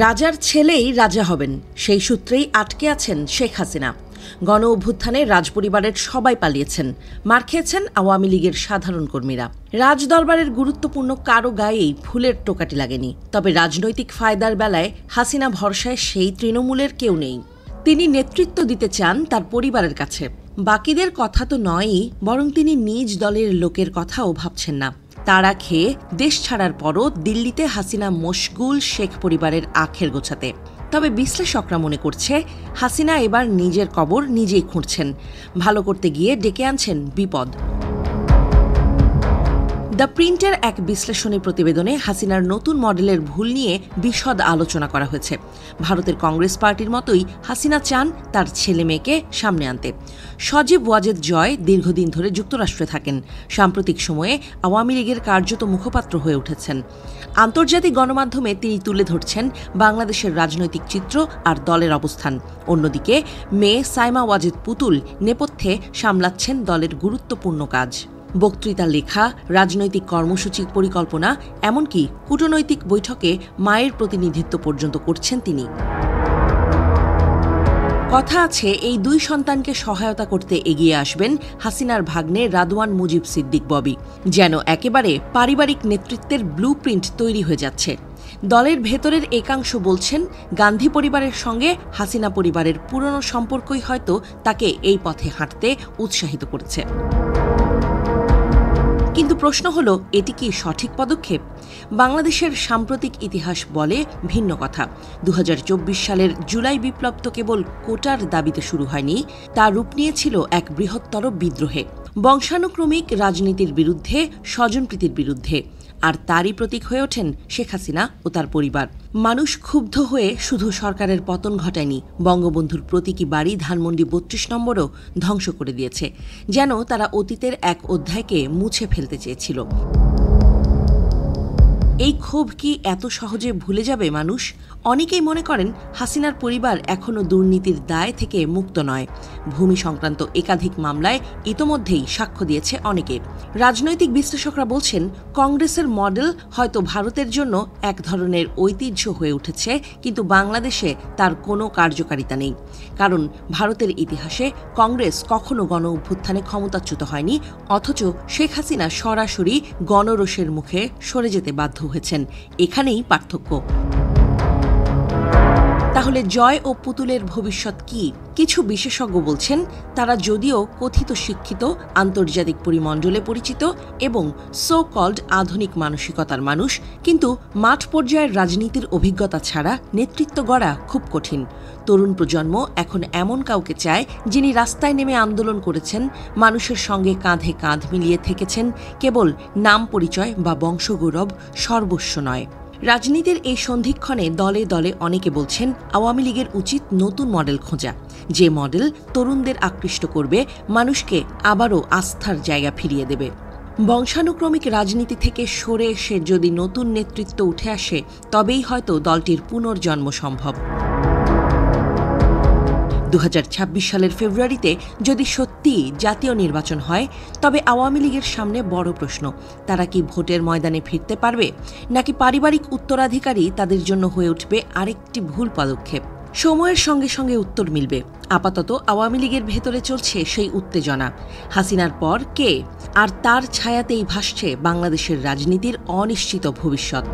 রাজার ছেলেই রাজা হবেন, সেই সূত্রেই আটকে আছেন শেখ হাসিনা। গণ অভ্যুত্থানে রাজপরিবারের সবাই পালিয়েছেন, মার খেয়েছেন আওয়ামী লীগের সাধারণ কর্মীরা। রাজদরবারের গুরুত্বপূর্ণ কারো গায়েই ফুলের টোকাটি লাগেনি। তবে রাজনৈতিক ফায়দার বেলায় হাসিনা ভরসায় সেই তৃণমূলের কেউ নেই। তিনি নেতৃত্ব দিতে চান তার পরিবারের কাছে। বাকিদের কথা তো নয়ই, বরং তিনি নিজ দলের লোকের কথাও ভাবছেন না। তাড়া খেয়ে দেশ ছাড়ার পরও দিল্লিতে হাসিনা মশগুল শেখ পরিবারের আখের গোছাতে। তবে বিশ্লেষকরা মনে করছে হাসিনা এবার নিজের কবর নিজেই খুঁড়ছেন, ভালো করতে গিয়ে ডেকে আনছেন বিপদ। দ্য প্রিন্টের এক বিশ্লেষণী প্রতিবেদনে হাসিনার নতুন মডেলের ভুল নিয়ে বিশদ আলোচনা করা হয়েছে। ভারতের কংগ্রেস পার্টির মতোই হাসিনা চান তার ছেলে মেয়েকে সামনে আনতে। সজীব ওয়াজেদ জয় দীর্ঘদিন ধরে যুক্তরাষ্ট্রে থাকেন, সাম্প্রতিক সময়ে আওয়ামী লীগের কার্যত মুখপাত্র হয়ে উঠেছেন। আন্তর্জাতিক গণমাধ্যমে তিনি তুলে ধরছেন বাংলাদেশের রাজনৈতিক চিত্র আর দলের অবস্থান। অন্যদিকে মেয়ে সাইমা ওয়াজেদ পুতুল নেপথ্যে সামলাচ্ছেন দলের গুরুত্বপূর্ণ কাজ। বক্তৃতা লেখা, রাজনৈতিক কর্মসূচি পরিকল্পনা, এমনকি কূটনৈতিক বৈঠকে মায়ের প্রতিনিধিত্ব পর্যন্ত করছেন তিনি। কথা আছে এই দুই সন্তানকে সহায়তা করতে এগিয়ে আসবেন হাসিনার ভাগ্নে রাদওয়ান মুজিব সিদ্দিক ববি। যেন একেবারে পারিবারিক নেতৃত্বের ব্লুপ্রিন্ট তৈরি হয়ে যাচ্ছে। দলের ভেতরের একাংশ বলছেন গান্ধী পরিবারের সঙ্গে হাসিনা পরিবারের পুরনো সম্পর্কই হয়তো তাকে এই পথে হাঁটতে উৎসাহিত করেছে। কিন্তু প্রশ্ন হল, এটি কি সঠিক পদক্ষেপ? বাংলাদেশের সাম্প্রতিক ইতিহাস বলে ভিন্ন কথা। ২০২৪ সালের জুলাই বিপ্লব তো কেবল কোটার দাবিতে শুরু হয়নি, তা রূপ নিয়েছিল এক বৃহত্তর বিদ্রোহে, বংশানুক্রমিক রাজনীতির বিরুদ্ধে, স্বজনপ্রীতির বিরুদ্ধে। আর তারই প্রতীক হয়ে ওঠেন শেখ হাসিনা ও তার পরিবার। মানুষ ক্ষুব্ধ হয়ে শুধু সরকারের পতন ঘটায়নি, বঙ্গবন্ধুর প্রতীকী বাড়ি ধানমন্ডি ৩২ নম্বরও ধ্বংস করে দিয়েছে, যেন তারা অতীতের এক অধ্যায়কে মুছে ফেলতে চেয়েছিল। এই ক্ষোভ কি এত সহজে ভুলে যাবে মানুষ? অনেকেই মনে করেন হাসিনার পরিবার এখনও দুর্নীতির দায় থেকে মুক্ত নয়। ভূমি সংক্রান্ত একাধিক মামলায় ইতোমধ্যেই সাক্ষ্য দিয়েছে অনেকে। রাজনৈতিক বিশ্লেষকরা বলছেন কংগ্রেসের মডেল হয়তো ভারতের জন্য এক ধরনের ঐতিহ্য হয়ে উঠেছে, কিন্তু বাংলাদেশে তার কোনো কার্যকারিতা নেই। কারণ ভারতের ইতিহাসে কংগ্রেস কখনো গণ অভ্যুত্থানে ক্ষমতাচ্যুত হয়নি, অথচ শেখ হাসিনা সরাসরি গণরোষের মুখে সরে যেতে বাধ্য হয়েছেন। এখানেই পার্থক্য। তাহলে জয় ও পুতুলের ভবিষ্যৎ কি? কিছু বিশেষজ্ঞ বলছেন তারা যদিও কথিত শিক্ষিত, আন্তর্জাতিক পরিমণ্ডলে পরিচিত এবং সো কল্ড আধুনিক মানসিকতার মানুষ, কিন্তু মাঠ পর্যায়ের রাজনীতির অভিজ্ঞতা ছাড়া নেতৃত্ব গড়া খুব কঠিন। তরুণ প্রজন্ম এখন এমন কাউকে চায় যিনি রাস্তায় নেমে আন্দোলন করেছেন, মানুষের সঙ্গে কাঁধে কাঁধ মিলিয়ে থেকেছেন, কেবল নাম পরিচয় বা বংশগৌরব সর্বস্ব নয়। রাজনীতির এই সন্ধিক্ষণে দলে দলে অনেকে বলছেন আওয়ামী লীগের উচিত নতুন মডেল খোঁজা, যে মডেল তরুণদের আকৃষ্ট করবে, মানুষকে আবারও আস্থার জায়গা ফিরিয়ে দেবে। বংশানুক্রমিক রাজনীতি থেকে সরে এসে যদি নতুন নেতৃত্ব উঠে আসে, তবেই হয়তো দলটির পুনর্জন্ম সম্ভব। ২০২৬ সালের ফেব্রুয়ারিতে যদি সত্যি জাতীয় নির্বাচন হয়, তবে আওয়ামী লীগের সামনে বড় প্রশ্ন, তারা কি ভোটের ময়দানে ফিরতে পারবে, নাকি পারিবারিক উত্তরাধিকারী তাদের জন্য হয়ে উঠবে আরেকটি ভুল পদক্ষেপ? সময়ের সঙ্গে সঙ্গে উত্তর মিলবে। আপাতত আওয়ামী লীগের ভেতরে চলছে সেই উত্তেজনা। হাসিনার পর কে? আর তার ছায়াতেই ভাসছে বাংলাদেশের রাজনীতির অনিশ্চিত ভবিষ্যৎ।